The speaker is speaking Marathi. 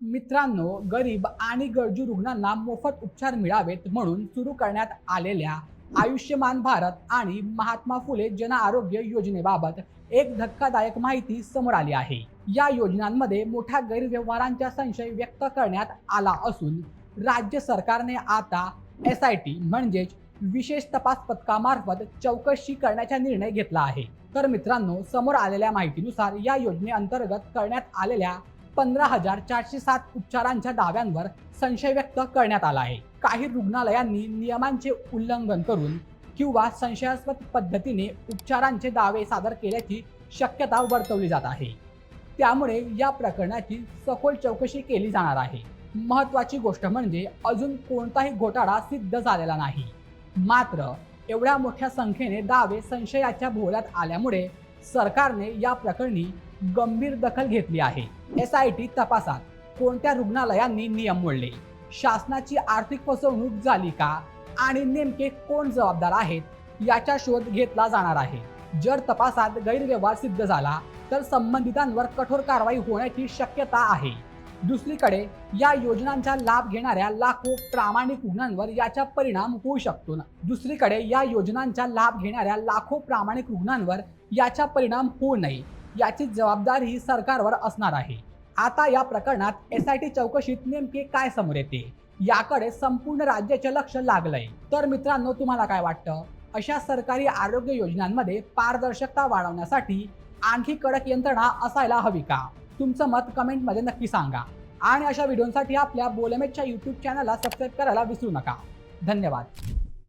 मित्रांनो, गरीब आणि गरजू रुग्णांना मोफत उपचार मिळावेत म्हणून सुरू करण्यात आलेल्या आयुष्यमान भारत आणि महात्मा फुले जन आरोग्य योजनेबाबत एक धक्कादायक माहिती समोर आली आहे। या योजनांमध्ये मोठ्या गैरव्यवहारांचा संशय व्यक्त करण्यात आला असून राज्य सरकारने आता SIT म्हणजेच विशेष तपास पथकामार्फत चौकशी करण्याचा निर्णय घेतला आहे। तर मित्रांनो, समोर आलेल्या माहितीनुसार या योजनेअंतर्गत करण्यात आलेल्या 15,407 उपचारांच्या दाव्यांवर संशय व्यक्त करण्यात आला आहे। काही रुग्णालयांनी नियमांचे उल्लंघन करून किंवा संशयास्पद पद्धतीने उपचारांचे दावे सादर केल्याची शक्यता वर्तवली जात आहे। त्यामुळे या प्रकरणाची सखोल चौकशी केली जाणार आहे। महत्त्वाची गोष्ट म्हणजे अजून कोणताही घोटाळा सिद्ध झालेला नाही। मात्र एवढ्या मोठ्या संख्येने दावे संशयाच्या भोवऱ्यात आल्यामुळे सरकारने या प्रकरणी गंभीर दखल घेतली आहे। SIT तपासात कोणत्या रुग्णालयांनी नियम मोडले, शासनाची आर्थिक फसवणूक झाली का आणि नेमके कोण जबाबदार आहेत याचा शोध घेतला जाणार आहे। जर तपासात गैरव्यवहार सिद्ध झाला तर संबंधितांवर कठोर कारवाई होण्याची शक्यता आहे। दुसरीकडे या योजनांचा लाभ घेणाऱ्या लाखो प्रामाणिक रुग्णांवर याचा परिणाम होऊ शकतो याचा परिणाम होऊ नये याची जबाबदारी सरकारवर असणार आहे। आता या प्रकरणात SIT चौकशीत नेमके काय समोर येते याकडे संपूर्ण राज्याचे लक्ष लागलंय। तर मित्रांनो, तुम्हाला काय वाटतं? अशा सरकारी आरोग्य योजनांमध्ये पारदर्शकता वाढवण्यासाठी आणखी कडक यंत्रणा असायला हवी का? तुमचं मत कमेंटमध्ये नक्की सांगा आणि अशा व्हिडिओसाठी आपल्या बोलमेटच्या YouTube चॅनलला सबस्क्राईब करायला विसरू नका। धन्यवाद।